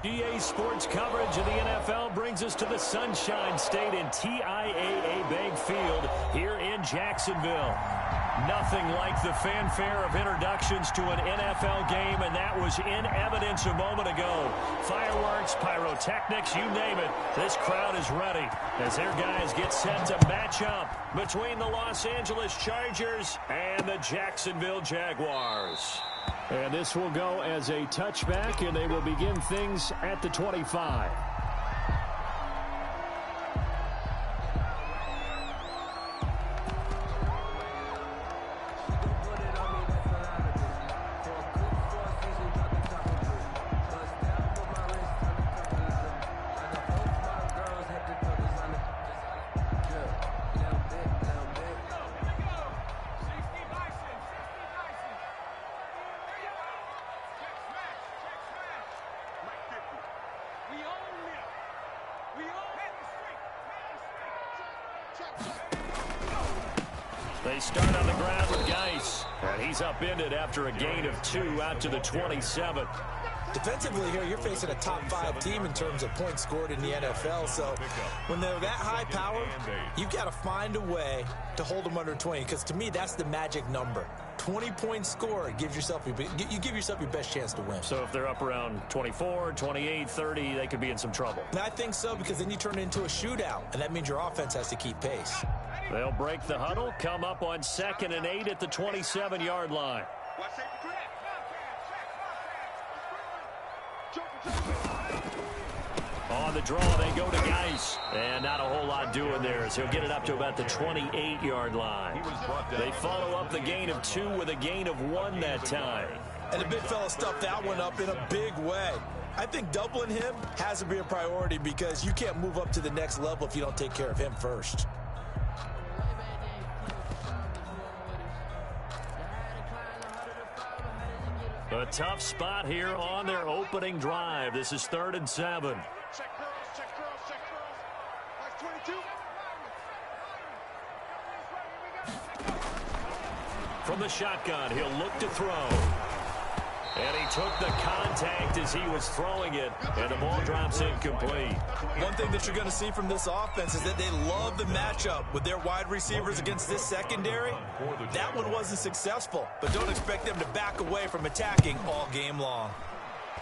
EA Sports coverage of the NFL brings us to the Sunshine State in TIAA Bank Field here in Jacksonville. Nothing like the fanfare of introductions to an NFL game, and that was in evidence a moment ago. Fireworks, pyrotechnics, you name it. This crowd is ready as their guys get set to match up between the Los Angeles Chargers and the Jacksonville Jaguars. And this will go as a touchback, and they will begin things at the 25. They start on the ground with Geis, and he's upended after a gain of 2 out to the 27. Defensively here, you're facing a top 5 team in terms of points scored in the NFL. So when they're that high powered, you've got to find a way to hold them under 20. Because to me, that's the magic number. 20 points scored gives yourself you give yourself your best chance to win. So if they're up around 24, 28, 30, they could be in some trouble. And I think so, because then you turn it into a shootout, and that means your offense has to keep pace. They'll break the huddle, come up on 2nd and 8 at the 27-yard line. On the draw, they go to Geis. And not a whole lot doing there, as he'll get it up to about the 28-yard line. They follow up the gain of 2 with a gain of 1 that time. And the big fella stuffed that one up in a big way. I think doubling him has to be a priority, because you can't move up to the next level if you don't take care of him first. A tough spot here on their opening drive. This is 3rd and 7. From the shotgun, he'll look to throw. And he took the contact as he was throwing it, and the ball drops incomplete. One thing that you're going to see from this offense is that they love the matchup with their wide receivers against this secondary. That one wasn't successful, but don't expect them to back away from attacking all game long.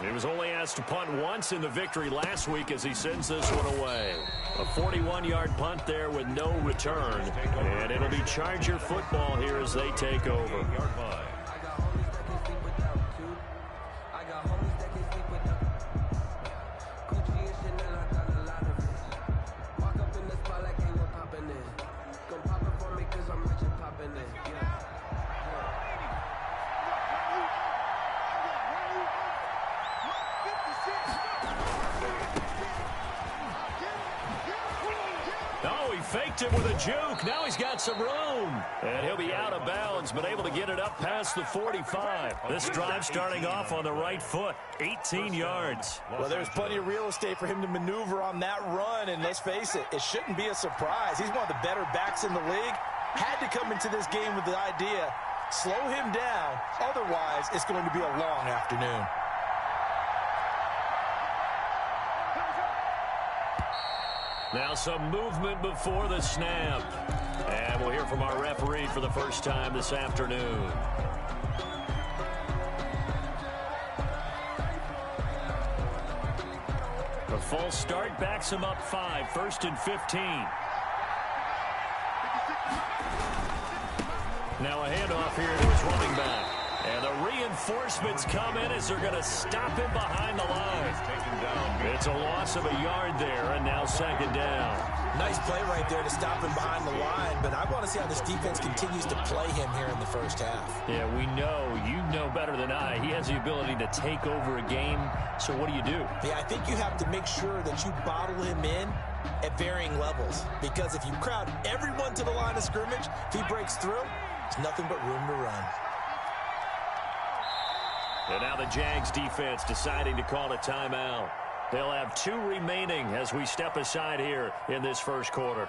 He was only asked to punt once in the victory last week as he sends this one away. A 41-yard punt there with no return. And it'll be Charger football here as they take over. Faked it with a juke. Now he's got some room. And he'll be out of bounds, but able to get it up past the 45. This drive starting off on the right foot. 18 yards. Well, there's plenty of real estate for him to maneuver on that run. And let's face it, it shouldn't be a surprise. He's one of the better backs in the league. Had to come into this game with the idea, slow him down. Otherwise, it's going to be a long afternoon. Now some movement before the snap. And we'll hear from our referee for the first time this afternoon. A false start backs him up 5, 1st and 15. Now a handoff here to his running back. And the reinforcements come in as they're going to stop him behind the line. It's a loss of a yard there, and now 2nd down. Nice play right there to stop him behind the line, but I want to see how this defense continues to play him here in the first half. Yeah, we know. You know better than I. He has the ability to take over a game, so what do you do? Yeah, I think you have to make sure that you bottle him in at varying levels, because if you crowd everyone to the line of scrimmage, if he breaks through, there's nothing but room to run. And now the Jags defense deciding to call a timeout. They'll have 2 remaining as we step aside here in this first quarter.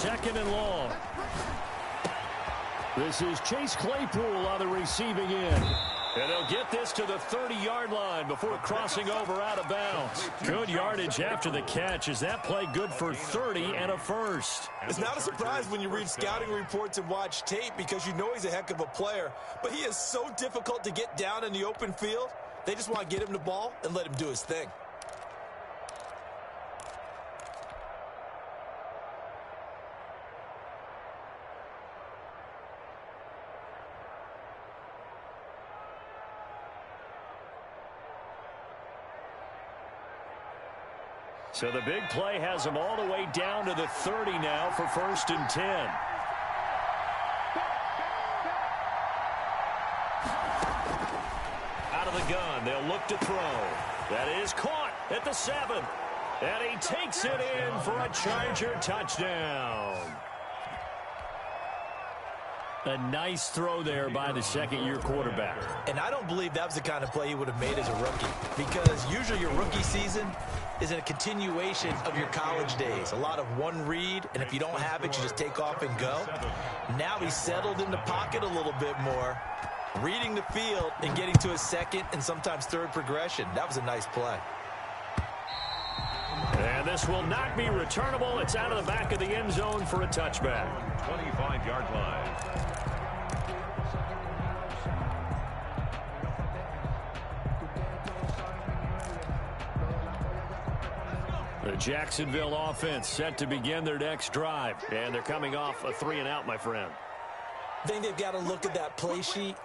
2nd and long. This is Chase Claypool on the receiving end. And they'll get this to the 30-yard line before crossing over out of bounds. Good yardage after the catch. Is that play good for 30 and a first? It's not a surprise when you read scouting reports and watch tape because you know he's a heck of a player. But he is so difficult to get down in the open field. They just want to get him the ball and let him do his thing. So the big play has him all the way down to the 30 now for 1st and 10. Out of the gun, they'll look to throw. That is caught at the 7. And he takes it in for a Charger touchdown. A nice throw there by the second-year quarterback. And I don't believe that was the kind of play he would have made as a rookie, because usually your rookie season is a continuation of your college days. A lot of one read, and if you don't have it, you just take off and go. Now he's settled in the pocket a little bit more, reading the field and getting to his second and sometimes third progression. That was a nice play. And this will not be returnable. It's out of the back of the end zone for a touchback. 25-yard line. The Jacksonville offense set to begin their next drive. And they're coming off a 3-and-out, my friend. I think they've got to look at that play sheet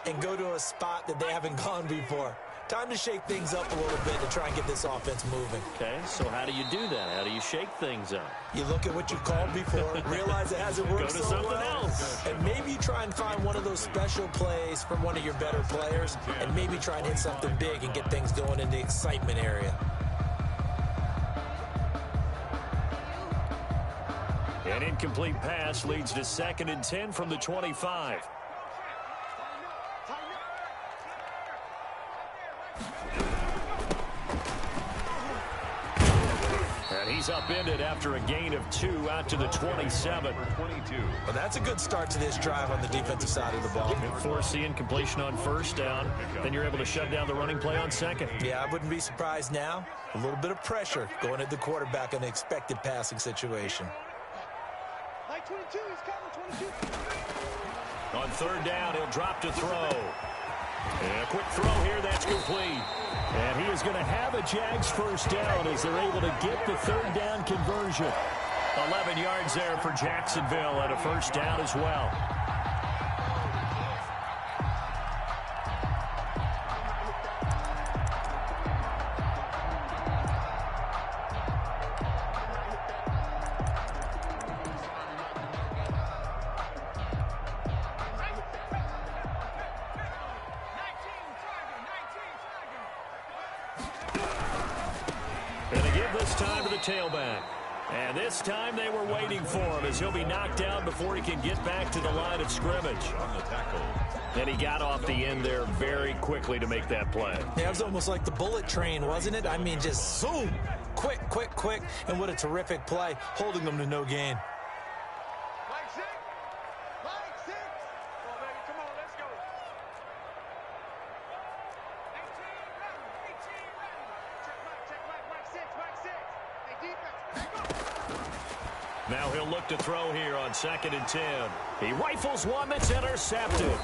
and go to a spot that they haven't gone before. Time to shake things up a little bit to try and get this offense moving. Okay, so how do you do that? How do you shake things up? You look at what you called before, realize it hasn't worked Go to so something well, else. and maybe you try and find one of those special plays from one of your better players, and maybe try and hit something big and get things going in the excitement area. An incomplete pass leads to 2nd and 10 from the 25. And he's upended after a gain of 2 out to the 27. Well, that's a good start to this drive on the defensive side of the ball. Force the incompletion on 1st down. Then you're able to shut down the running play on 2nd. Yeah, I wouldn't be surprised now. A little bit of pressure going at the quarterback in the expected passing situation. Like 22, he's coming, 22. On 3rd down, he'll drop to throw. And a quick throw here, that's complete. And he is going to have a Jags 1st down as they're able to get the 3rd down conversion. 11 yards there for Jacksonville and a 1st down as well. Time to the tailback. And this time they were waiting for him as he'll be knocked down before he can get back to the line of scrimmage. On the tackle. And he got off the end there very quickly to make that play. Yeah, it was almost like the bullet train, wasn't it? I mean, just zoom. Quick, quick, quick. And what a terrific play, holding them to no gain. Mike 6. Mike 6. Come on, baby. Come on, let's go. 18, run. 18, run. Check Mike. Mike 6. Mike 6. Hey, defense. Hey, go. Now he'll look to throw here on 2nd and 10. He rifles one that's intercepted.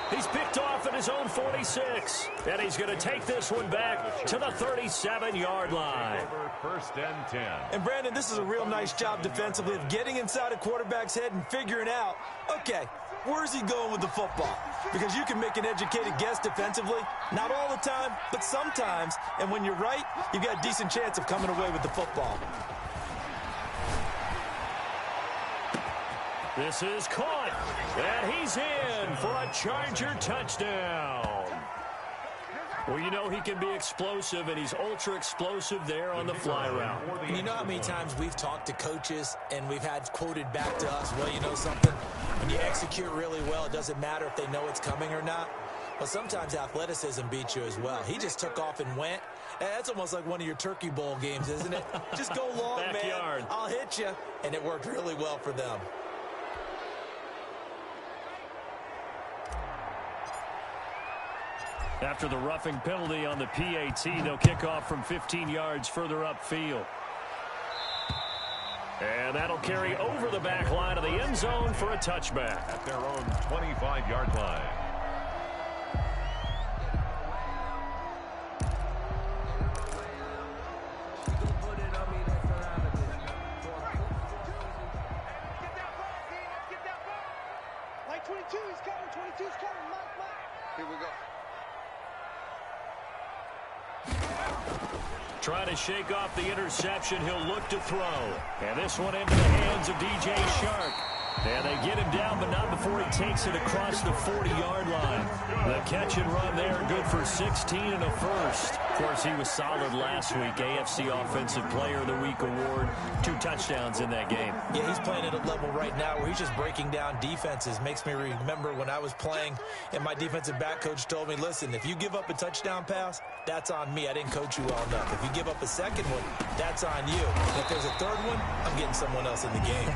He's picked off at his own 46. And he's going to take this one back to the 37-yard line. 1st and 10. And, Brandon, this is a real nice job defensively of getting inside a quarterback's head and figuring out, okay, where's he going with the football? Because you can make an educated guess defensively. Not all the time, but sometimes. And when you're right, you've got a decent chance of coming away with the football. This is caught, and he's in for a Charger touchdown. Well, you know he can be explosive, and he's ultra-explosive there on the fly route. You know how many times we've talked to coaches, and we've had quoted back to us, well, you know something? When you execute really well, it doesn't matter if they know it's coming or not. Well, sometimes athleticism beats you as well. He just took off and went. That's almost like one of your Turkey Bowl games, isn't it? Just go long, Backyard. man. I'll hit you. And it worked really well for them. After the roughing penalty on the PAT, they'll kick off from 15 yards further upfield. And that'll carry over the back line of the end zone for a touchback. At their own 25-yard line. Get that ball. Like 22 is coming. 22 is coming. Mike. Here we go. Trying to shake off the interception. He'll look to throw. And this one into the hands of DJ Shark. And they get him down, but not before he takes it across the 40-yard line. The catch and run there, good for 16 and a first. Of course, he was solid last week. AFC Offensive Player of the Week award. 2 touchdowns in that game. Yeah, he's playing at a level right now where he's just breaking down defenses. Makes me remember when I was playing and my defensive back coach told me, listen, if you give up a touchdown pass, that's on me. I didn't coach you well enough. If you give up a second one, that's on you. And if there's a third one, I'm getting someone else in the game.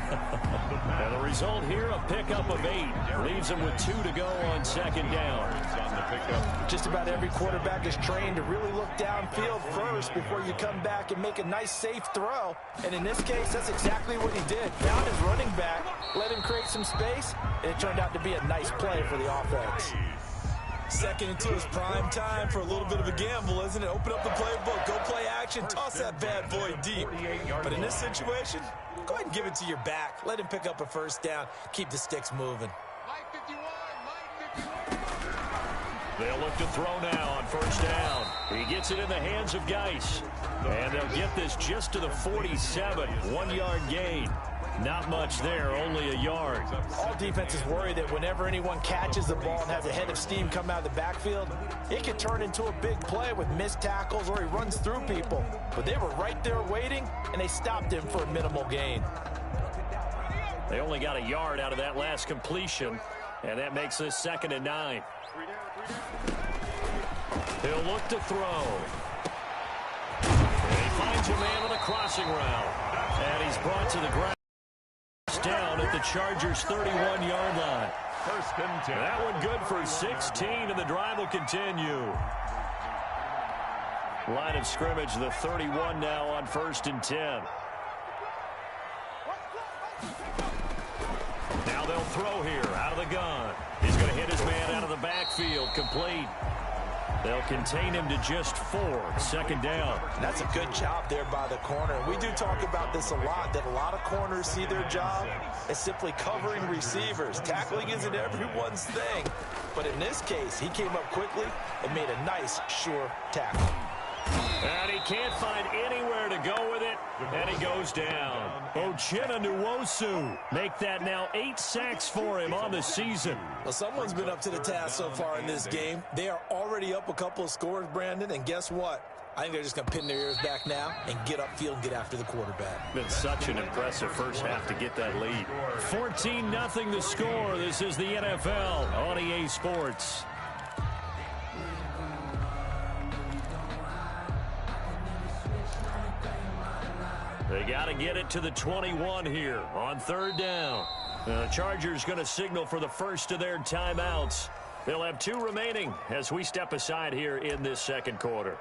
And the result here, a pickup of 8. Leaves him with 2 to go on second down. On the pickup. Just about every quarterback is trained to really look downfield first before you come back and make a nice, safe throw. And in this case, that's exactly what he did. Found his running back, let him create some space, and it turned out to be a nice play for the offense. 2nd and 2 is prime time for a little bit of a gamble, isn't it? Open up the playbook, go play action, toss that bad boy deep. But in this situation, go ahead and give it to your back. Let him pick up a first down, keep the sticks moving. Mike 51. Mike 51. They'll look to throw now on first down. He gets it in the hands of Geis. And they'll get this just to the 47. 1-yard gain. Not much there, only a yard. All defenses worry that whenever anyone catches the ball and has a head of steam come out of the backfield, it can turn into a big play with missed tackles or he runs through people. But they were right there waiting, and they stopped him for a minimal gain. They only got a yard out of that last completion, and that makes this 2nd and 9. He'll look to throw. And he finds a man on a crossing route. And he's brought to the ground. Down at the Chargers' 31-yard line. 1st and 10. That one good for 16, and the drive will continue. Line of scrimmage, the 31 now on 1st and 10. Now they'll throw here out of the gun. He's going to hit his man out of the backfield, complete. They'll contain him to just 4. 2nd down. That's a good job there by the corner. We do talk about this a lot, that a lot of corners see their job as simply covering receivers. Tackling isn't everyone's thing. But in this case, he came up quickly and made a nice, sure tackle. And he can't find anywhere to go with it, and he goes down. Uchenna Nwosu make that now 8 sacks for him on the season. Well, someone's been up to the task so far in this game. They are already up a couple of scores, Brandon, and guess what? I think they're just going to pin their ears back now and get upfield and get after the quarterback. Been such an impressive first half to get that lead. 14-0 the score. This is the NFL on EA Sports. They got to get it to the 21 here on 3rd down. The Chargers going to signal for the first of their timeouts. They'll have 2 remaining as we step aside here in this 2nd quarter.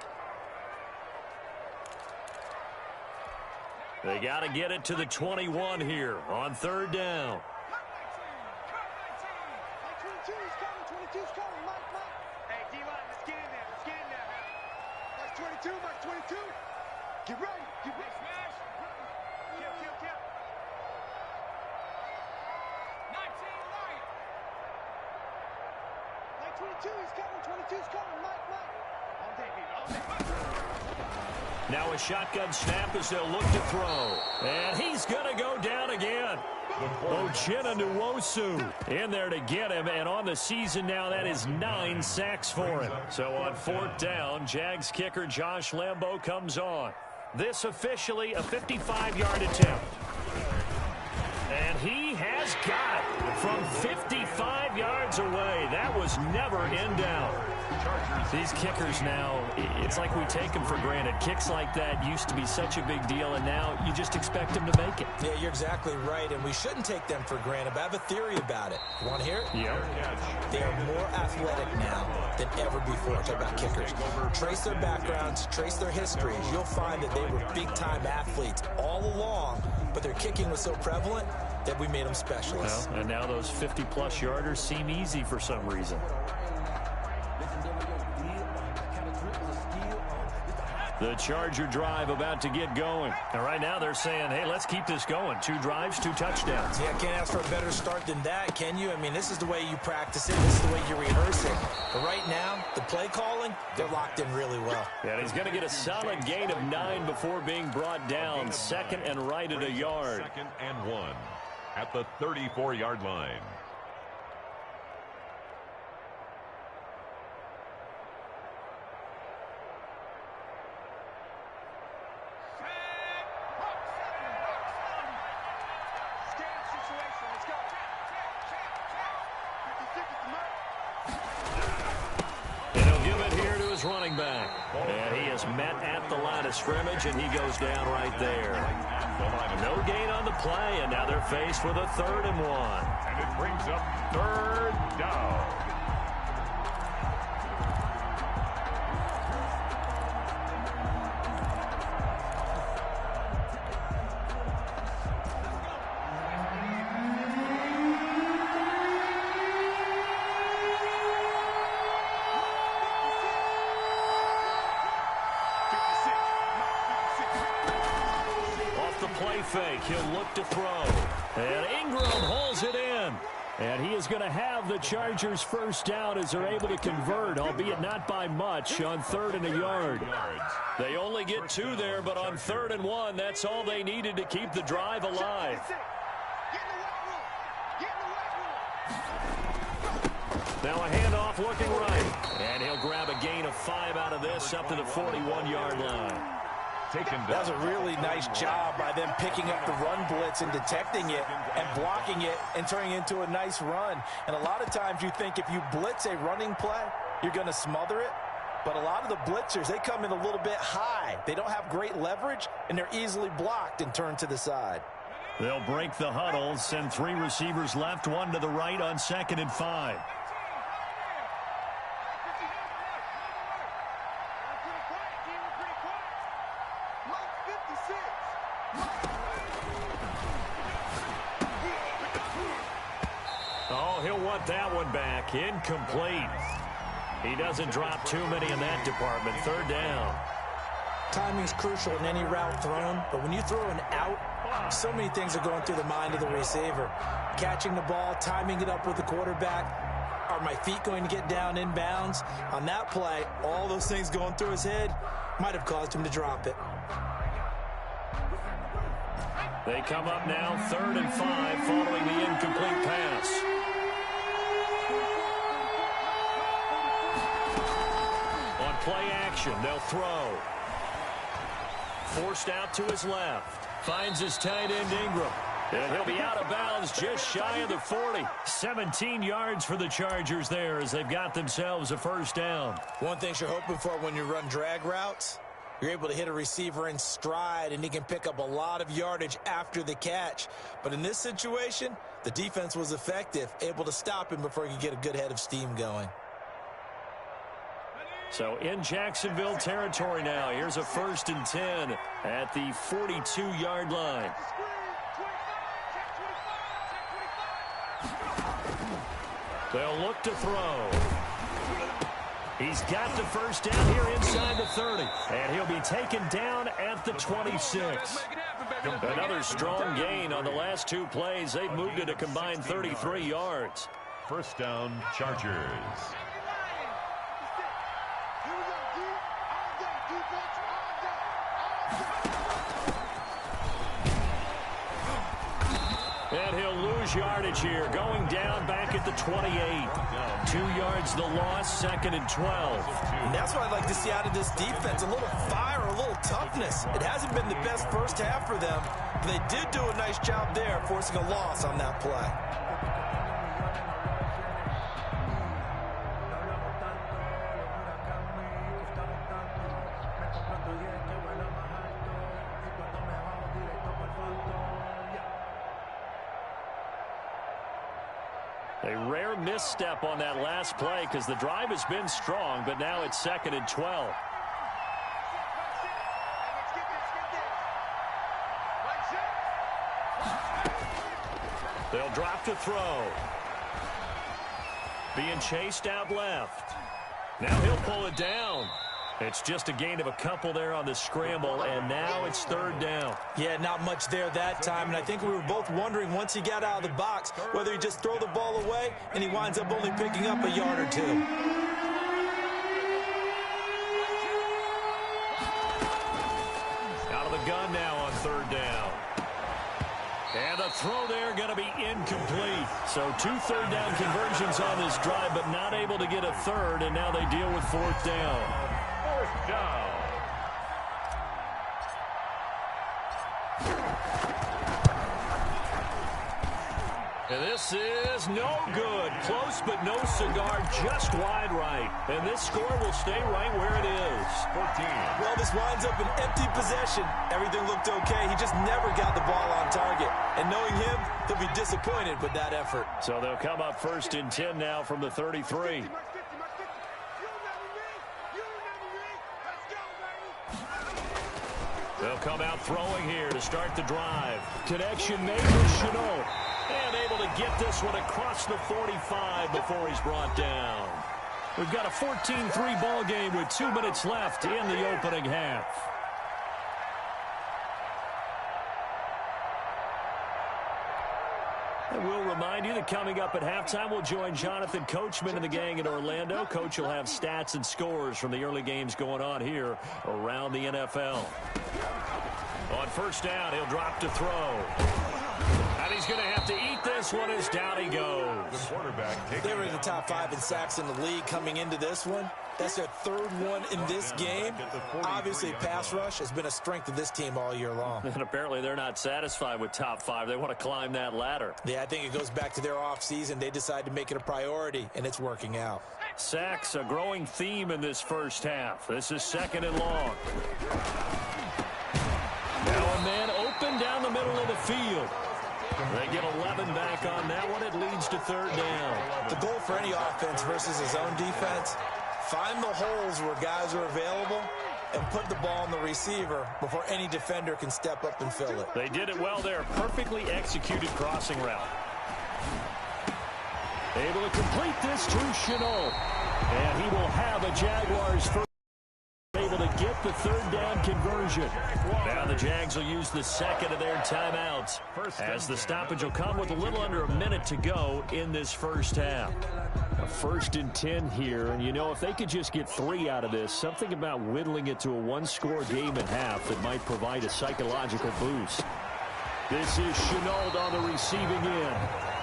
They got to get it to the 21 here on 3rd down. Mike 22 is coming. 22 is coming. Mike. Hey, D-line, let's get in there. Let's get in there. Mike 22. Mike 22. Get ready. Get ready. Smash. Kill. 19 light. Mike 22 is coming. 22 is coming. Mike. All day, baby. All day. Now a shotgun snap as they'll look to throw. And he's going to go down again. Uchenna Nwosu in there to get him. And on the season now, that is 9 sacks for him. So on 4th down, Jags kicker Josh Lambo comes on. This officially a 55-yard attempt. And he has got it. from 55 yards away. That was never in doubt. These kickers now, it's like we take them for granted. Kicks like that used to be such a big deal, and now you just expect them to make it. Yeah, you're exactly right, and we shouldn't take them for granted, but I have a theory about it. You want to hear it? Yeah. They are more athletic now than ever before. Talk about kickers. Trace their backgrounds, trace their histories. You'll find that they were big-time athletes all along, but their kicking was so prevalent that we made them specialists. Well, and now those 50-plus yarders seem easy for some reason. The Charger drive about to get going. And right now they're saying, hey, let's keep this going. 2 drives, 2 touchdowns. Yeah, can't ask for a better start than that, can you? I mean, this is the way you practice it. This is the way you rehearse it. But right now, the play calling, they're locked in really well. Yeah, he's going to get a solid gain of 9 before being brought down. Second and right at a yard. 2nd and 1 at the 34-yard line. Running back, and he is met at the line of scrimmage, and he goes down right there. No gain on the play, and now they're faced with a 3rd and 1. And it brings up 3rd down. Fake. He'll look to throw. And Ingram hauls it in. And he is going to have the Chargers first down as they're able to convert, albeit not by much, on 3rd and a yard. They only get 2 there, but on 3rd and 1, that's all they needed to keep the drive alive. Now a handoff looking right. And he'll grab a gain of 5 out of this up to the 41-yard line. That was a really nice job by them picking up the run blitz and detecting it and blocking it and turning it into a nice run. And a lot of times you think if you blitz a running play, you're going to smother it. But a lot of the blitzers, they come in a little bit high. They don't have great leverage, and they're easily blocked and turned to the side. They'll break the huddle, send 3 receivers left, 1 to the right on 2nd and 5. Oh, he'll want that one back. Incomplete. He doesn't drop too many in that department. 3rd down. Timing's crucial in any route thrown, but when you throw an out, so many things are going through the mind of the receiver. Catching the ball, timing it up with the quarterback. Are my feet going to get down in bounds? On that play, all those things going through his head might have caused him to drop it. They come up now, 3rd and 5, following the incomplete pass. On play action, they'll throw. Forced out to his left. Finds his tight end, Ingram. And he'll be out of bounds just shy of the 40. 17 yards for the Chargers there as they've got themselves a first down. One thing you're hoping for when you run drag routes, you're able to hit a receiver in stride, and he can pick up a lot of yardage after the catch. But in this situation, the defense was effective, able to stop him before he could get a good head of steam going. So in Jacksonville territory now, here's a 1st and 10 at the 42-yard line. They'll look to throw. He's got the first down here inside the 30. And he'll be taken down at the 26. Another strong gain on the last 2 plays. They've moved it a combined 33 yards. First down, Chargers. And he'll lose yardage here, going down back at the 28. 2 yards the loss, 2nd and 12. And that's what I'd like to see out of this defense, a little fire, a little toughness. It hasn't been the best first half for them, but they did do a nice job there, forcing a loss on that play. A rare misstep on that last play because the drive has been strong, but now it's 2nd and 12. They'll drop to throw. Being chased out left. Now he'll pull it down. It's just a gain of a couple there on the scramble, and now it's 3rd down. Yeah, not much there that time, and I think we were both wondering once he got out of the box whether he just throw the ball away and he winds up only picking up a yard or 2. Out of the gun now on 3rd down. And the throw there going to be incomplete. So 2 third-down conversions on this drive, but not able to get a 3rd, and now they deal with 4th down. 4th down. And this is no good. Close, but no cigar, just wide right. And this score will stay right where it is. 14. Well, this winds up an empty possession. Everything looked okay. He just never got the ball on target. And knowing him, he'll be disappointed with that effort. So they'll come up 1st and 10 now from the 33. They'll come out throwing here to start the drive. Connection made with Shenault. And able to get this one across the 45 before he's brought down. We've got a 14-3 ball game with 2 minutes left in the opening half. And we'll remind you that coming up at halftime, we'll join Jonathan Coachman and the gang in Orlando. Coach will have stats and scores from the early games going on here around the NFL. On 1st down, he'll drop to throw. And he's going to have to eat this one as down he goes. The quarterback They were in the top 5 in sacks in the league coming into this one. That's their 3rd one in this game. Obviously, pass rush has been a strength of this team all year long. And apparently they're not satisfied with top 5. They want to climb that ladder. Yeah, I think it goes back to their offseason. They decided to make it a priority, and it's working out. Sacks, a growing theme in this first half. This is 2nd and long. Now a man open down the middle of the field. They get 11 back on that one. It leads to 3rd down. The goal for any offense versus his own defense, find the holes where guys are available and put the ball on the receiver before any defender can step up and fill it. They did it well there. Perfectly executed crossing route. Able to complete this to Shenault. And he will have a Jaguars first. Able to get the 3rd down conversion. Now the Jags will use the 2nd of their timeouts as the stoppage will come with a little under a minute to go in this first half. A 1st and 10 here, and you know, if they could just get 3 out of this, something about whittling it to a 1-score game at half that might provide a psychological boost. This is Shenault on the receiving end,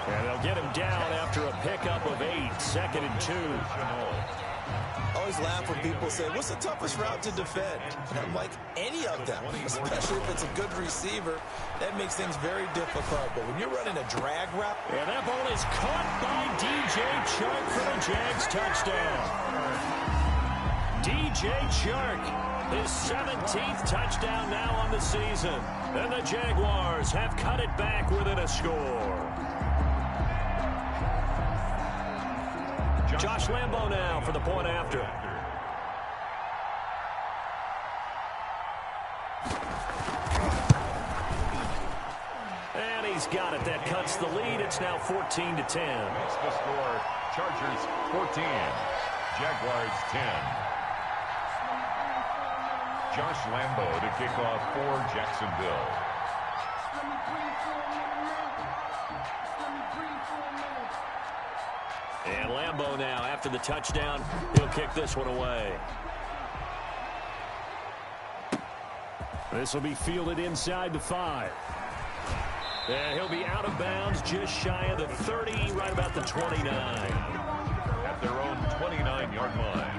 and they'll get him down after a pickup of 8, 2nd and 2. I always laugh when people say, what's the toughest route to defend? And I'm like, any of them, especially if it's a good receiver. That makes things very difficult. But when you're running a drag route. And that ball is caught by DJ Chark for the Jags touchdown. DJ Chark, his 17th touchdown now on the season. And the Jaguars have cut it back within a score. Josh Lambo now for the point after. And he's got it. That cuts the lead. It's now 14-10. Makes the score. Chargers 14. Jaguars 10. Josh Lambo to kick off for Jacksonville. And Lambo now, after the touchdown, he'll kick this one away. This will be fielded inside the 5. And he'll be out of bounds just shy of the 30, right about the 29. At their own 29-yard line.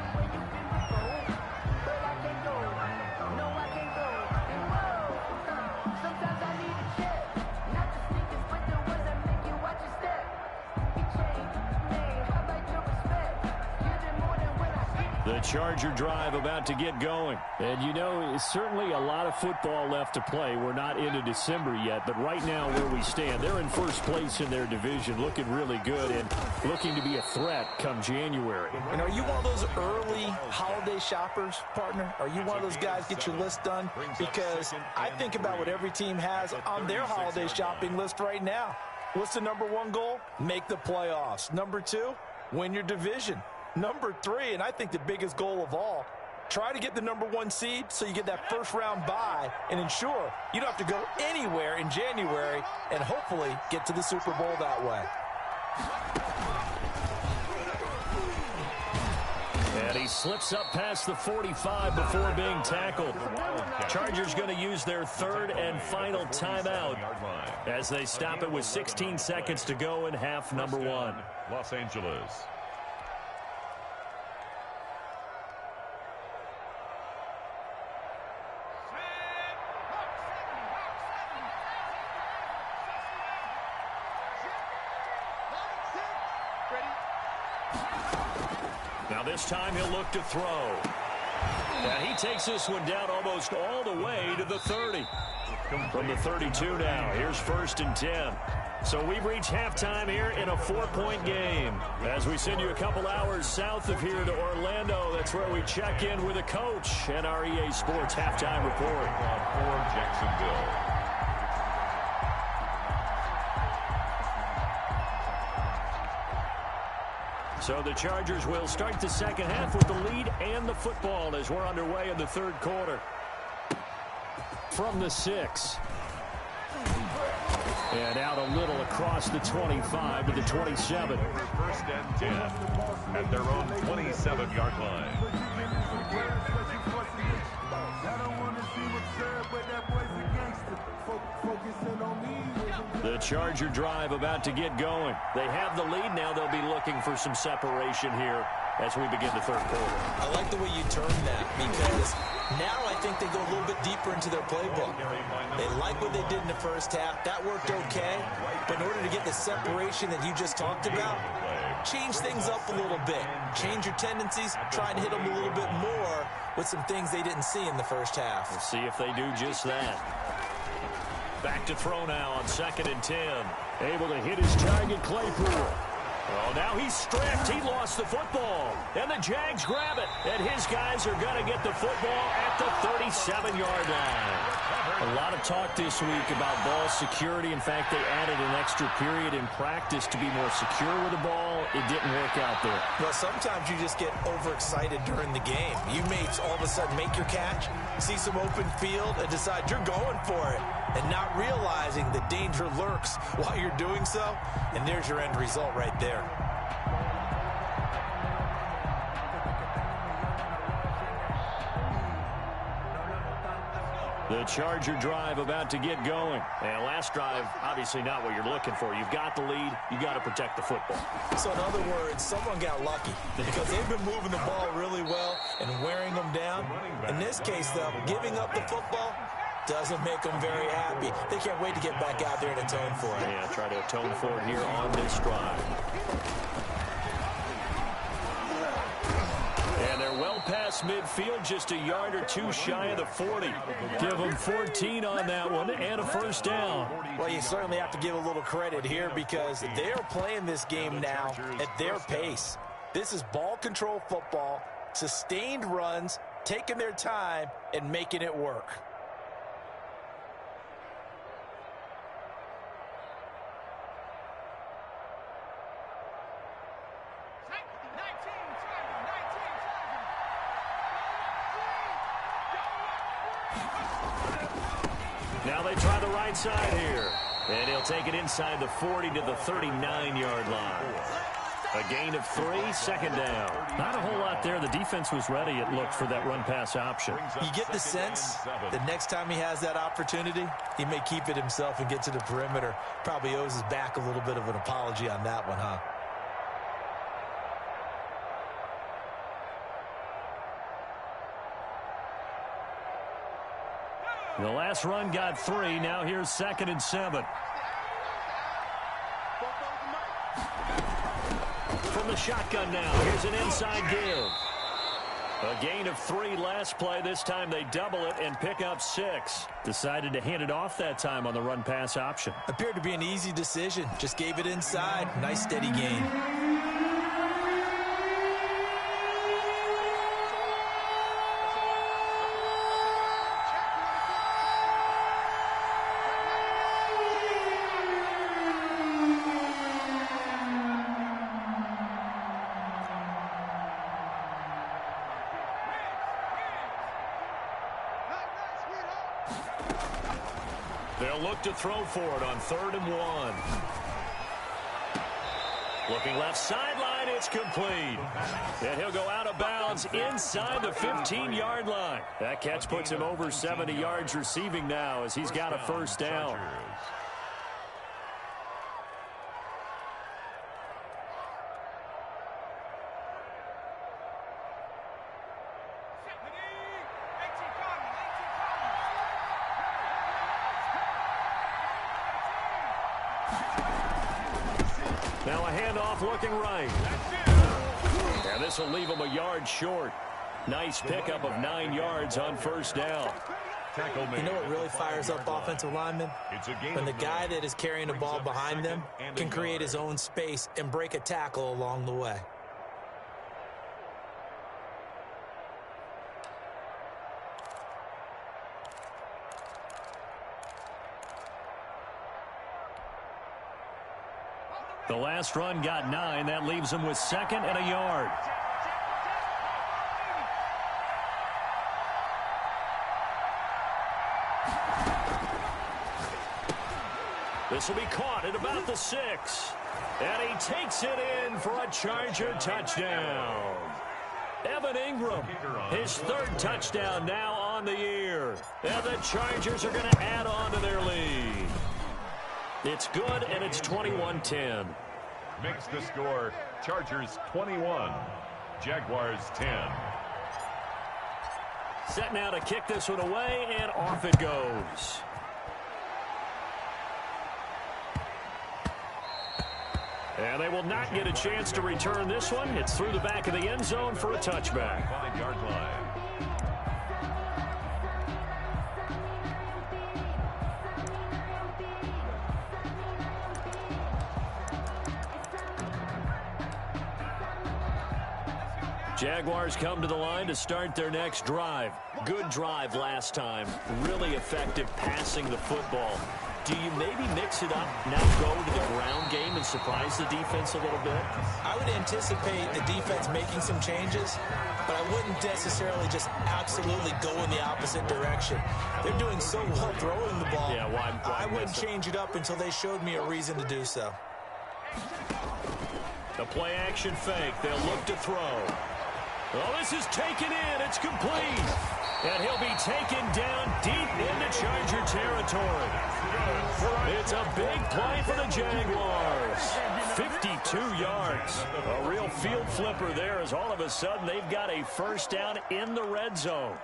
The Charger drive about to get going. And, you know, it's certainly a lot of football left to play. We're not into December yet, but right now where we stand, they're in first place in their division, looking really good and looking to be a threat come January. And are you one of those early holiday shoppers, partner? Are you one of those guys get your list done? Because I think about what every team has on their holiday shopping list right now. What's the number one goal? Make the playoffs. Number two, win your division. Number three, and I think the biggest goal of all, try to get the number one seed so you get that first round bye and ensure you don't have to go anywhere in January and hopefully get to the Super Bowl that way. And he slips up past the 45 before being tackled. Chargers going to use their third and final timeout as they stop it with 16 seconds to go in half number one. Los Angeles. Now this time he'll look to throw. And he takes this one down almost all the way to the 30. From the 32 now, here's 1st and 10. So we've reached halftime here in a 4-point game. As we send you a couple hours south of here to Orlando, that's where we check in with a coach and our EA Sports halftime report. For Jacksonville. So the Chargers will start the second half with the lead and the football as we're underway in the third quarter. From the 6. And out a little across the 25 to the 27. 1st and 10 at their own 27-yard line. The Charger drive about to get going. They have the lead. Now they'll be looking for some separation here as we begin the third quarter. I like the way you turn that because now I think they go a little bit deeper into their playbook. They like what they did in the first half. That worked okay. But in order to get the separation that you just talked about, change things up a little bit. Change your tendencies. Try and hit them a little bit more with some things they didn't see in the first half. We'll see if they do just that. Back to throw now on 2nd and 10. Able to hit his target, Claypool. Oh, now he's stripped. He lost the football. And the Jags grab it. And his guys are going to get the football at the 37-yard line. A lot of talk this week about ball security. In fact, they added an extra period in practice to be more secure with the ball. It didn't work out there. Well, sometimes you just get overexcited during the game. You may all of a sudden make your catch, see some open field, and decide you're going for it, and not realizing the danger lurks while you're doing so. And there's your end result right there. The Charger drive about to get going. And last drive, obviously not what you're looking for. You've got the lead. You got to protect the football. So in other words, someone got lucky because they've been moving the ball really well and wearing them down. In this case, though, giving up the football doesn't make them very happy. They can't wait to get back out there and atone for it. Yeah, try to atone for it here on this drive. And they're well past midfield, just a yard or two shy of the 40. Give them 14 on that one and a first down. Well, you certainly have to give a little credit here because they're playing this game now at their pace. This is ball control football, sustained runs, taking their time and making it work. Now they try the right side here. And he'll take it inside the 40 to the 39-yard line. A gain of 3, 2nd down. Not a whole lot there. The defense was ready, it looked, for that run-pass option. You get the sense the next time he has that opportunity, he may keep it himself and get to the perimeter. Probably owes his back a little bit of an apology on that one, huh? The last run got 3. Now here's 2nd and 7. From the shotgun now. Here's an inside give. A gain of 3 last play. This time they double it and pick up 6. Decided to hand it off that time on the run-pass option. Appeared to be an easy decision. Just gave it inside. Nice steady gain. They'll look to throw for it on 3rd and 1. Looking left sideline, it's complete. And he'll go out of bounds inside the 15-yard line. That catch puts him over 70 yards receiving now as he's got a first down. Now a handoff looking right. And this will leave him a yard short. Nice pickup of 9 yards on first down. You know what really fires up offensive linemen? When the guy that is carrying the ball behind them can create his own space and break a tackle along the way. The last run got 9. That leaves him with 2nd and a yard. This will be caught at about the 6. And he takes it in for a Charger touchdown. Evan Ingram, his 3rd touchdown now on the year. And the Chargers are going to add on to their lead. It's good, and it's 21-10. Makes the score Chargers 21, Jaguars 10. Set now to kick this one away, and off it goes. And they will not get a chance to return this one. It's through the back of the end zone for a touchback. 5-yard line. Jaguars come to the line to start their next drive. Good drive last time. Really effective passing the football. Do you maybe mix it up, now go to the ground game and surprise the defense a little bit? I would anticipate the defense making some changes, but I wouldn't necessarily just absolutely go in the opposite direction. They're doing so well throwing the ball. Yeah, why I wouldn't change it up until they showed me a reason to do so. The play action fake. They'll look to throw. Oh, this is taken in. It's complete. And he'll be taken down deep into Charger territory. It's a big play for the Jaguars. 52 yards. A real field flipper there as all of a sudden they've got a first down in the red zone.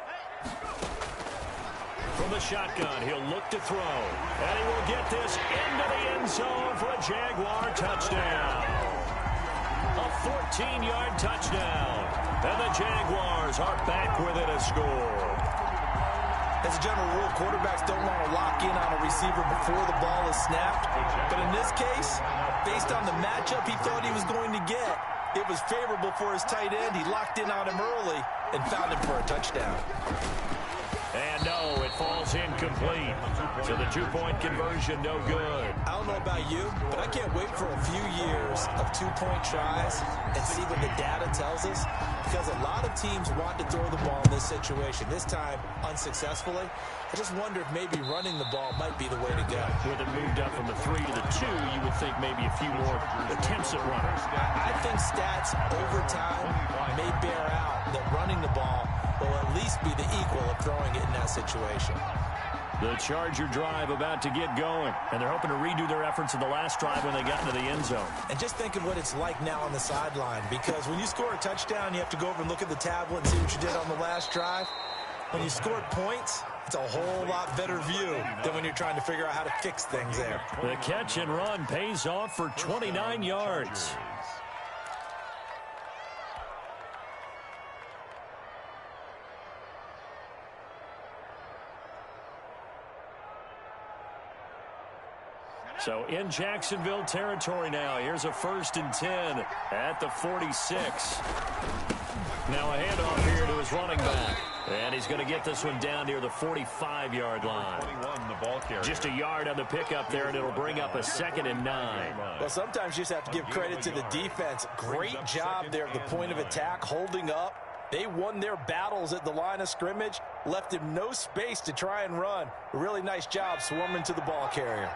From the shotgun, he'll look to throw. And he will get this into the end zone for a Jaguar touchdown. A 14-yard touchdown. And the Jaguars are back within a score. As a general rule, quarterbacks don't want to lock in on a receiver before the ball is snapped. But in this case, based on the matchup he thought he was going to get, it was favorable for his tight end. He locked in on him early and found him for a touchdown. And no, it falls incomplete. So the two-point conversion, no good. I don't know about you, but I can't wait for a few years of two-point tries and see what the data tells us, because a lot of teams want to throw the ball in this situation. This time, unsuccessfully. I just wonder if maybe running the ball might be the way to go. With it moved up from the 3 to the 2, you would think maybe a few more attempts at running. I think stats over time may bear out that running the ball will at least be the equal of throwing it in that situation. The Charger drive about to get going, and they're hoping to redo their efforts in the last drive when they got into the end zone. And just think of what it's like now on the sideline, because when you score a touchdown, you have to go over and look at the tablet and see what you did on the last drive. When you scored points, it's a whole lot better view than when you're trying to figure out how to fix things there. The catch and run pays off for 29 yards. So in Jacksonville territory now. Here's a 1st and 10 at the 46. Now a handoff here to his running back. And he's going to get this one down near the 45-yard line. 21, the ball carrier. Just a yard on the pickup there, and it'll bring up a 2nd and 9. Well, sometimes you just have to give credit to the defense. Great job there at the point of attack, holding up. They won their battles at the line of scrimmage, left him no space to try and run. A really nice job swarming to the ball carrier.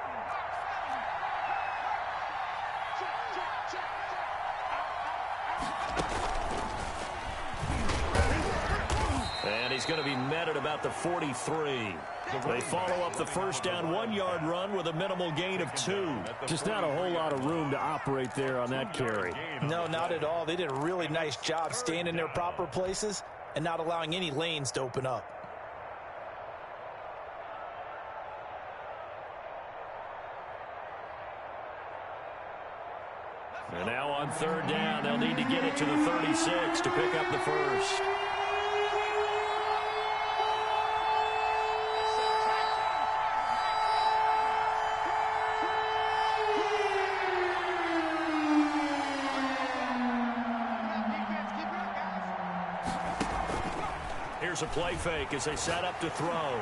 And he's going to be met at about the 43. They follow up the first down 1-yard run with a minimal gain of 2. Just not a whole lot of room to operate there on that carry. No, not at all. They did a really nice job staying in their proper places and not allowing any lanes to open up. And now on 3rd down, they'll need to get it to the 36 to pick up the first. Here's a play fake as they set up to throw.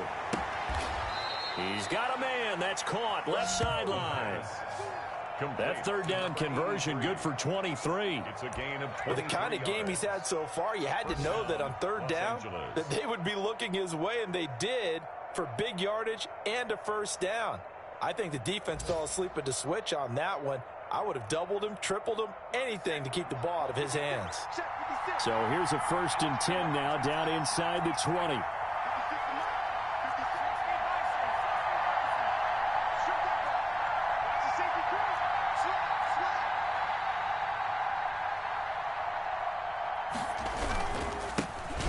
He's got a man. That's caught. Left sideline. That 3rd down conversion good for 23. It's a gain of 20. With the kind of game he's had so far, you had to know that on 3rd down that they would be looking his way, and they did for big yardage and a first down. I think the defense fell asleep at the switch on that one. I would have doubled him, tripled him, anything to keep the ball out of his hands. So here's a 1st and 10 now down inside the 20.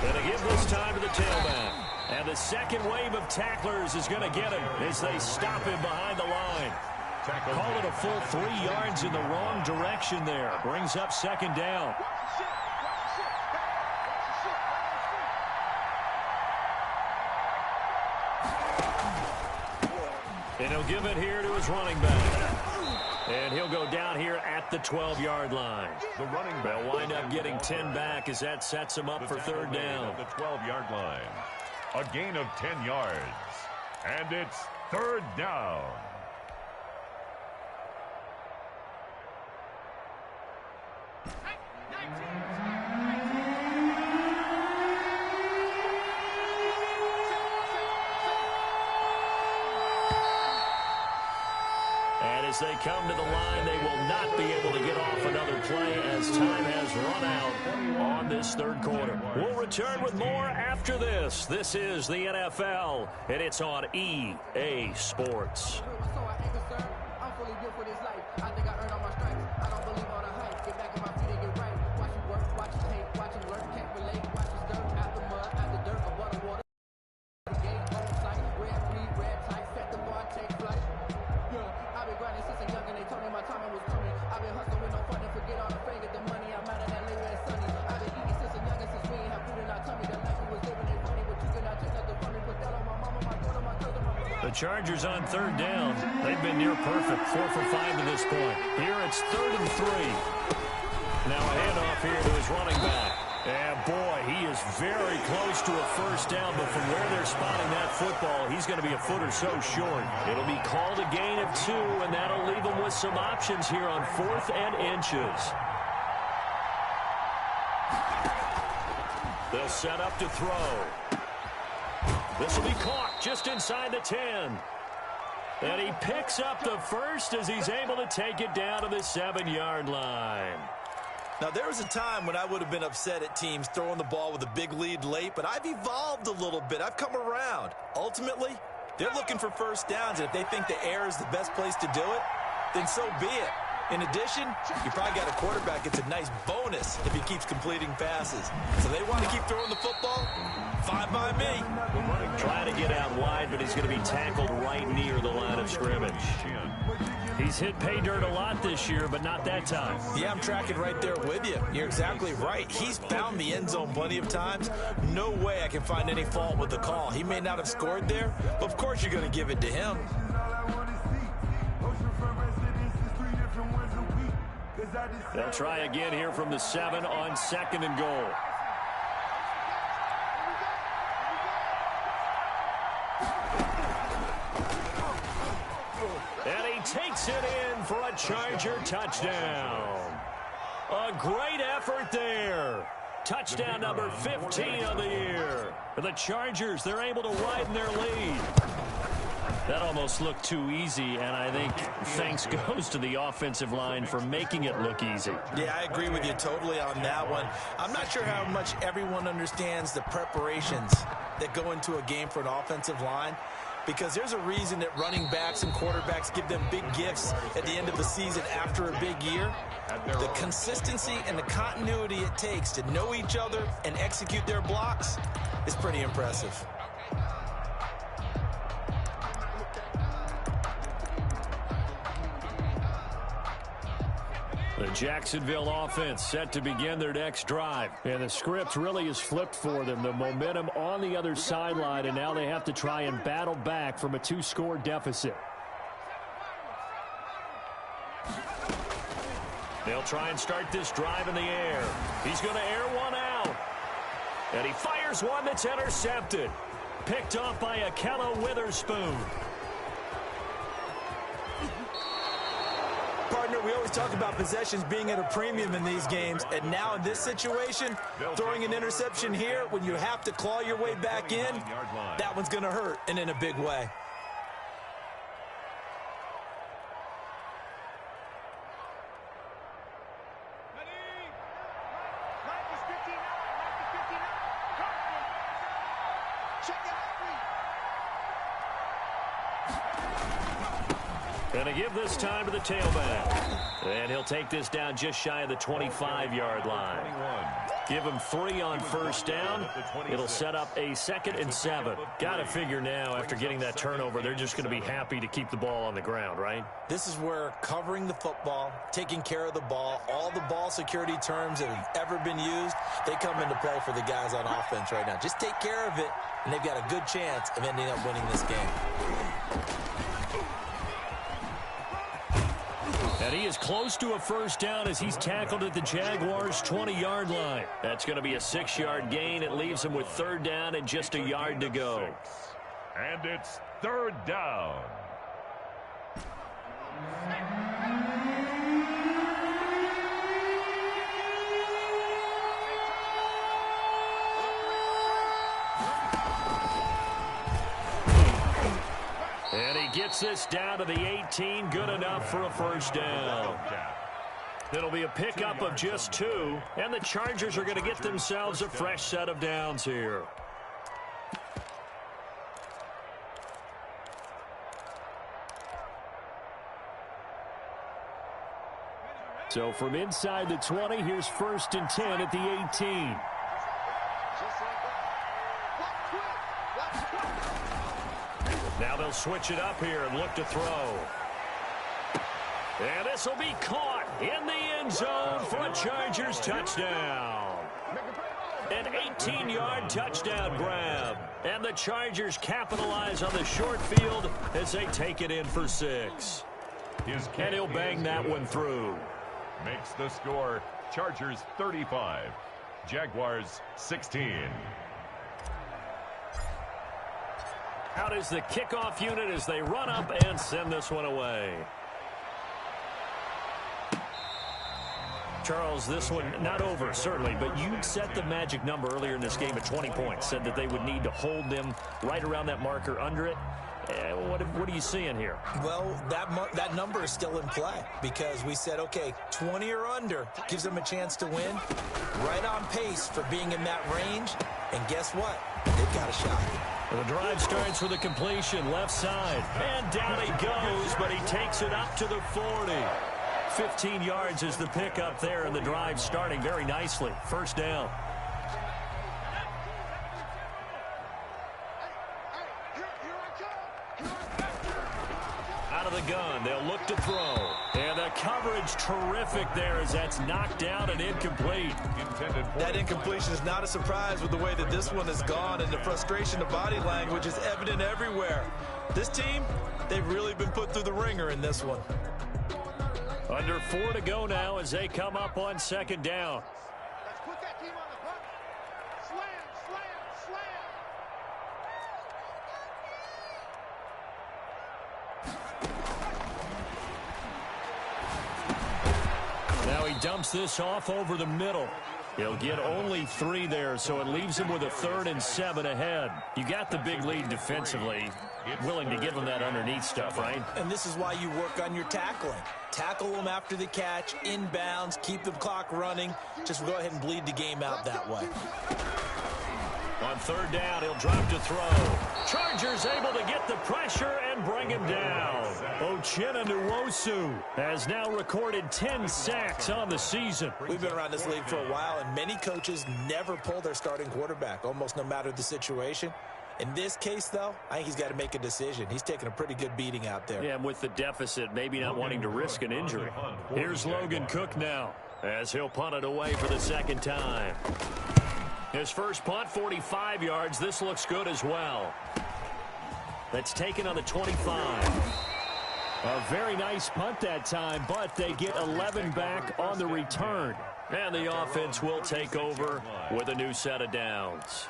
Gonna give this time to the tailback. And the second wave of tacklers is going to get him as they stop him behind the line. Call it a full 3 yards in the wrong direction there. Brings up 2nd down. And he'll give it here to his running back. And he'll go down here at the 12-yard line. The running back They'll wind up getting 10 back as that sets him up for 3rd down. The 12-yard line. A gain of 10 yards. And it's 3rd down. As they come to the line, they will not be able to get off another play as time has run out on this 3rd quarter. We'll return with more after this. This is the NFL, and it's on EA Sports. The Chargers on 3rd down. They've been near perfect, 4 for 5 to this point. Here it's 3rd and 3. Now a handoff here to his running back. And boy, he is very close to a first down, but from where they're spotting that football, he's going to be a foot or so short. It'll be called a gain of 2, and that'll leave them with some options here on 4th and inches. They'll set up to throw. This will be caught just inside the 10. And he picks up the first as he's able to take it down to the 7-yard line. Now, there was a time when I would have been upset at teams throwing the ball with a big lead late, but I've evolved a little bit. I've come around. Ultimately, they're looking for first downs, and if they think the air is the best place to do it, then so be it. In addition, you probably got a quarterback. It's a nice bonus if he keeps completing passes. So they want to keep throwing the football. Fine by me. Trying to get out wide, but he's going to be tackled right near the line of scrimmage. He's hit pay dirt a lot this year, but not that time. Yeah, I'm tracking right there with you. You're exactly right. He's found the end zone plenty of times. No way I can find any fault with the call. He may not have scored there, but of course you're going to give it to him. They'll try again here from the 7 on 2nd and goal. And he takes it in for a Charger touchdown. A great effort there. Touchdown number 15 of the year. For the Chargers, they're able to widen their lead. That almost looked too easy, and I think thanks goes to the offensive line for making it look easy. Yeah, I agree with you totally on that one. I'm not sure how much everyone understands the preparations that go into a game for an offensive line, because there's a reason that running backs and quarterbacks give them big gifts at the end of the season after a big year. The consistency and the continuity it takes to know each other and execute their blocks is pretty impressive. The Jacksonville offense set to begin their next drive. And the script really is flipped for them. The momentum on the other sideline, and now they have to try and battle back from a 2-score deficit. They'll try and start this drive in the air. He's going to air one out. And he fires one that's intercepted. Picked off by Ahkello Witherspoon. Partner, we always talk about possessions being at a premium in these games, and now in this situation, throwing an interception here when you have to claw your way back in, that one's going to hurt, and in a big way. Going to give this time to the tailback. And he'll take this down just shy of the 25-yard line. Give him 3 on first down. It'll set up a 2nd and 7. Got to figure now, after getting that turnover, they're just going to be happy to keep the ball on the ground, right? This is where covering the football, taking care of the ball, all the ball security terms that have ever been used, they come into play for the guys on offense right now. Just take care of it, and they've got a good chance of ending up winning this game. And he is close to a first down as he's tackled at the Jaguars' 20-yard line. That's going to be a 6-yard gain. It leaves him with 3rd down and just a yard to go. And it's 3rd down. And he gets this down to the 18, good enough for a first down. It'll be a pickup of just 2, and the Chargers are going to get themselves a fresh set of downs here. So from inside the 20, here's 1st and 10 at the 18. Now they'll switch it up here and look to throw. And this will be caught in the end zone for a Chargers touchdown. An 18-yard touchdown grab. And the Chargers capitalize on the short field as they take it in for 6. And he'll bang that one through. Makes the score Chargers 35, Jaguars 16. Out is the kickoff unit as they run up and send this one away. Charles, this one not over, certainly, but you set the magic number earlier in this game at 20 points, said that they would need to hold them right around that marker under it. What are you seeing here? Well, that number is still in play because we said, okay, 20 or under gives them a chance to win. Right on pace for being in that range. And guess what? They've got a shot. The drive starts with a completion left side. And down he goes, but he takes it up to the 40. 15 yards is the pickup there, and the drive starting very nicely. First down. Out of the gun, they'll look to throw. And the coverage terrific there as that's knocked down and incomplete. That incompletion is not a surprise with the way that this one has gone, and the frustration of body language is evident everywhere. This team, they've really been put through the ringer in this one. Under 4 to go now as they come up on second down. Let's put that team on the hook. Slam, slam, slam. Now he dumps this off over the middle. He'll get only 3 there, so it leaves him with a 3rd and 7 ahead. You got the big lead defensively. Willing to give him that underneath stuff, right? And this is why you work on your tackling. Tackle them after the catch, inbounds, keep the clock running. Just go ahead and bleed the game out that way. On 3rd down, he'll drop to throw. Chargers able to get the pressure and bring him down. Uchenna Nwosu has now recorded 10 sacks on the season. We've been around this league for a while, and many coaches never pull their starting quarterback, almost no matter the situation. In this case, though, I think he's got to make a decision. He's taking a pretty good beating out there. Yeah, and with the deficit, maybe not wanting to risk an injury. Here's Logan Cook now as he'll punt it away for the 2nd time. His first punt, 45 yards. This looks good as well. That's taken on the 25. A very nice punt that time, but they get 11 back on the return. And the offense will take over with a new set of downs.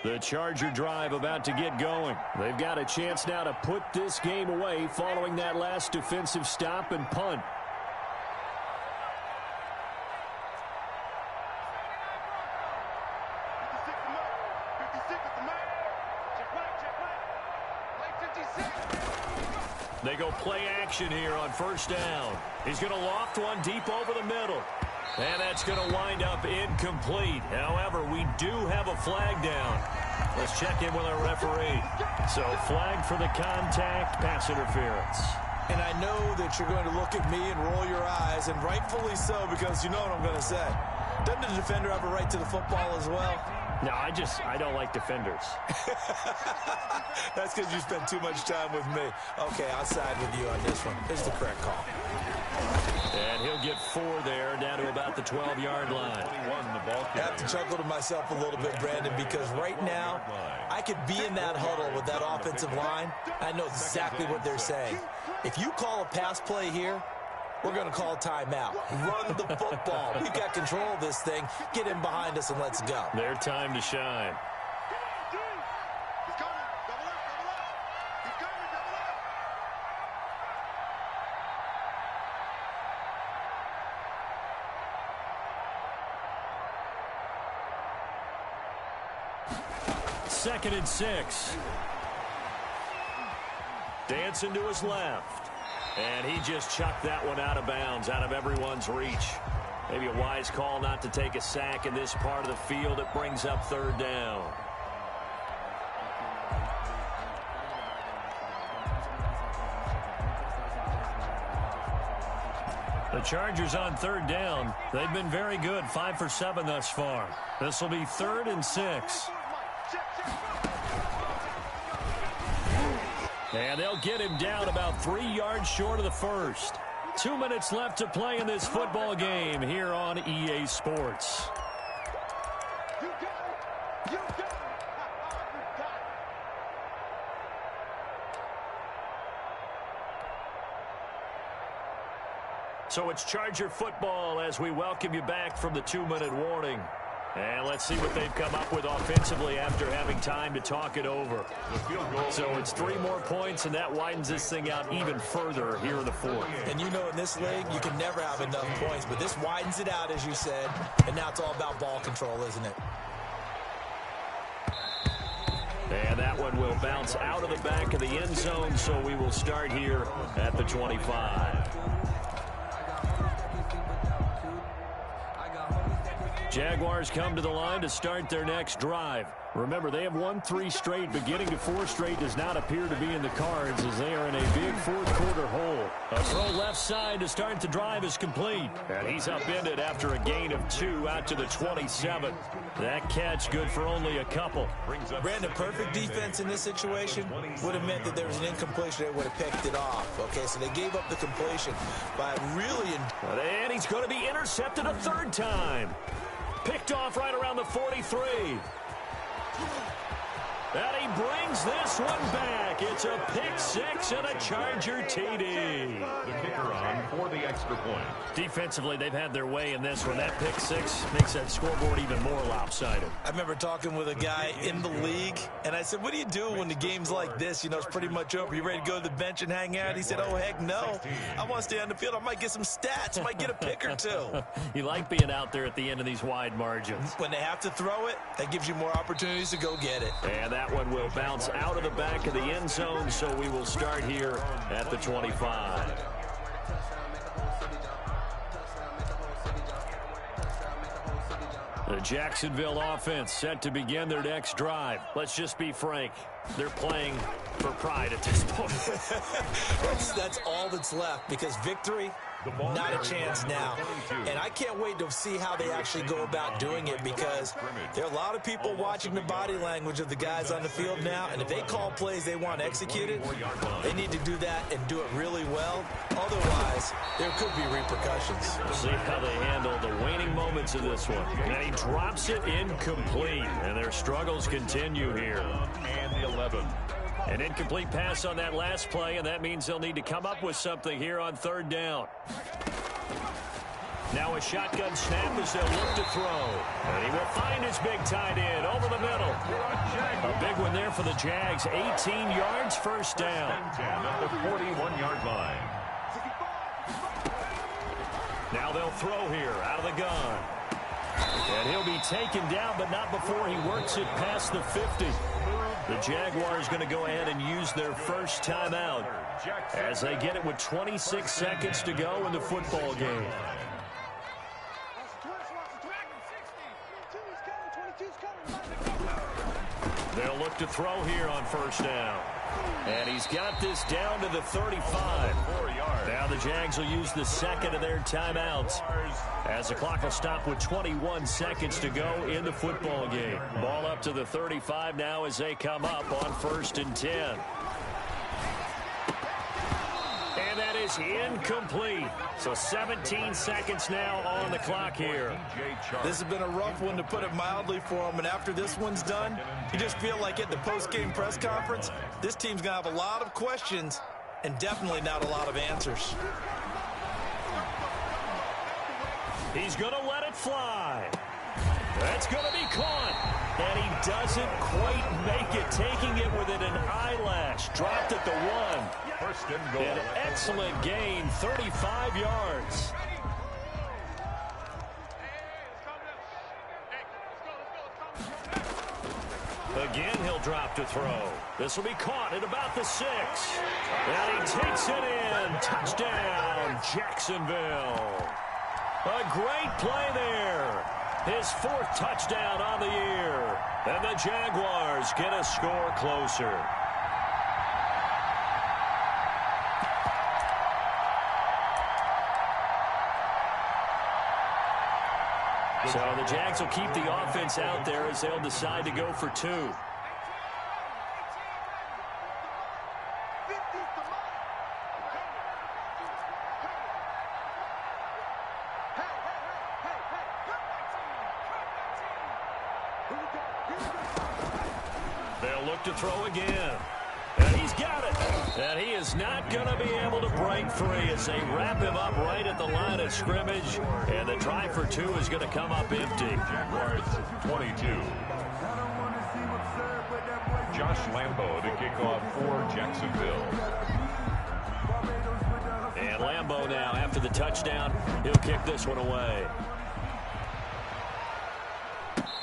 The Charger drive about to get going. They've got a chance now to put this game away following that last defensive stop and punt. They go play action here on 1st down. He's going to loft one deep over the middle. And that's going to wind up incomplete. However, we do have a flag down. Let's check in with our referee. So, flag for the contact, pass interference. And I know that you're going to look at me and roll your eyes, and rightfully so, because you know what I'm going to say. Doesn't the defender have a right to the football as well? No, I don't like defenders. That's because you spend too much time with me. Okay, I'll side with you on this one. Here's the correct call. And he'll get 4 there, down to about the 12-yard line. I have to chuckle to myself a little bit, Brandon, because right now I could be in that huddle with that offensive line. I know exactly what they're saying. If you call a pass play here, we're going to call a timeout. Run the football. We've got control of this thing. Get in behind us and let's go. Their time to shine. He's coming. Double up, double up. He's coming, double up. Second and 6. Dancing to his left. And he just chucked that one out of bounds, out of everyone's reach. Maybe a wise call not to take a sack in this part of the field. It brings up 3rd down. The Chargers on 3rd down. They've been very good, 5 for 7 thus far. This will be 3rd and 6. And they'll get him down about 3 yards short of the first. 2 minutes left to play in this football game here on EA Sports. You got it. You got it. You got it. So it's Charger football as we welcome you back from the 2-minute warning. And let's see what they've come up with offensively after having time to talk it over. So it's 3 more points, and that widens this thing out even further here in the 4th. And you know in this league, you can never have enough points, but this widens it out, as you said, and now it's all about ball control, isn't it? And that one will bounce out of the back of the end zone, so we will start here at the 25. Jaguars come to the line to start their next drive. Remember, they have won 3 straight, but getting to 4 straight does not appear to be in the cards as they are in a big 4th-quarter hole. A throw left side to start the drive is complete. And he's upended after a gain of 2 out to the 27. That catch good for only a couple. Brandon, perfect defense in this situation would have meant that there was an incompletion. They would have picked it off. Okay, so they gave up the completion by really... And he's going to be intercepted a 3rd time. Picked off right around the 43. And he brings this one back. It's a pick six and a Charger TD. The kicker on for the extra point. Defensively, they've had their way in this one. That pick six makes that scoreboard even more lopsided. I remember talking with a guy in the league, and I said, what do you do when the game's like this? You know, it's pretty much over. You ready to go to the bench and hang out? He said, oh, heck no. I want to stay on the field. I might get some stats. I might get a pick or two. You like being out there at the end of these wide margins. When they have to throw it, that gives you more opportunities to go get it. And that one will bounce out of the back of the end zone, so we will start here at the 25. The Jacksonville offense set to begin their next drive. Let's just be frank. They're playing for pride at this point. That's all that's left, because victory, not a chance now. And I can't wait to see how they actually go about doing it, because there are a lot of people watching the body language of the guys on the field now, and if they call plays they want executed, they need to do that and do it really well. Otherwise, there could be repercussions. We'll see how they handle the waning moments of this one. And he drops it incomplete, and their struggles continue here. And the 11. An incomplete pass on that last play, and that means they'll need to come up with something here on third down. Now a shotgun snap as they'll look to throw. And he will find his big tight end over the middle. A big one there for the Jags. 18 yards, first down. At the 41-yard line. Now they'll throw here out of the gun. And he'll be taken down, but not before he works it past the 50. The Jaguars going to go ahead and use their first timeout as they get it with 26 seconds to go in the football game. They'll look to throw here on first down. And he's got this down to the 35. Now the Jags will use the second of their timeouts as the clock will stop with 21 seconds to go in the football game. Ball up to the 35 now as they come up on 1st and 10. And that is incomplete. So 17 seconds now on the clock here. This has been a rough one, to put it mildly, for him. And after this one's done, you just feel like at the post-game press conference, this team's going to have a lot of questions and definitely not a lot of answers. He's going to let it fly. That's going to be caught. And he doesn't quite make it, taking it within an eyelash. Dropped at the 1. First and goal. An excellent gain, 35 yards. Again, he'll drop to throw. This will be caught at about the 6. And he takes it in. Touchdown, Jacksonville. A great play there. His 4th touchdown on the year. And the Jaguars get a score closer. So the Jags will keep the offense out there as they'll decide to go for 2. They'll look to throw again. And he's got it. And he is not going to be able to break free as they wrap him up right at the line of scrimmage. And the try for 2 is going to come up empty. Jaguars 22. Josh Lambo to kick off for Jacksonville. And Lambo now, after the touchdown, he'll kick this one away.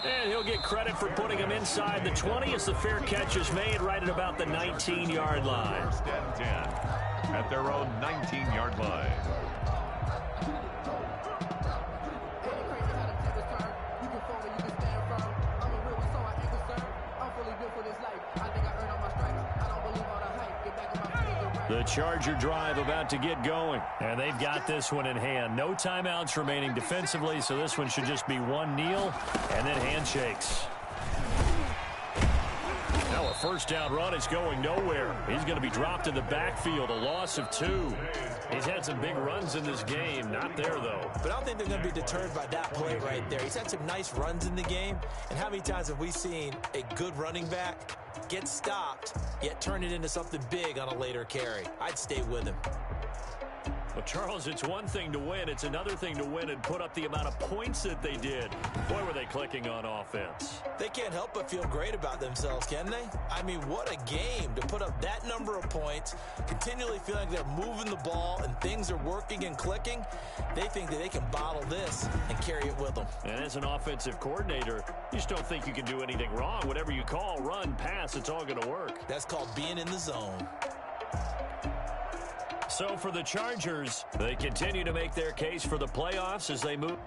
And he'll get credit for putting him inside the 20 as the fair catch is made right at about the 19-yard line. 1st and 10 at their own 19-yard line. The Charger drive about to get going, and they've got this one in hand. No timeouts remaining defensively, so this one should just be one kneel and then handshakes. Now a first down run is going nowhere. He's going to be dropped in the backfield, a loss of 2. He's had some big runs in this game. Not there, though. But I don't think they're going to be deterred by that play right there. He's had some nice runs in the game. And how many times have we seen a good running back get stopped, yet turn it into something big on a later carry? I'd stay with him. Well, Charles, it's one thing to win. It's another thing to win and put up the amount of points that they did. Boy, were they clicking on offense. They can't help but feel great about themselves, can they? I mean, what a game to put up that number of points, continually feeling like they're moving the ball and things are working and clicking. They think that they can bottle this and carry it with them. And as an offensive coordinator, you just don't think you can do anything wrong. Whatever you call, run, pass, it's all going to work. That's called being in the zone. So for the Chargers, they continue to make their case for the playoffs as they move.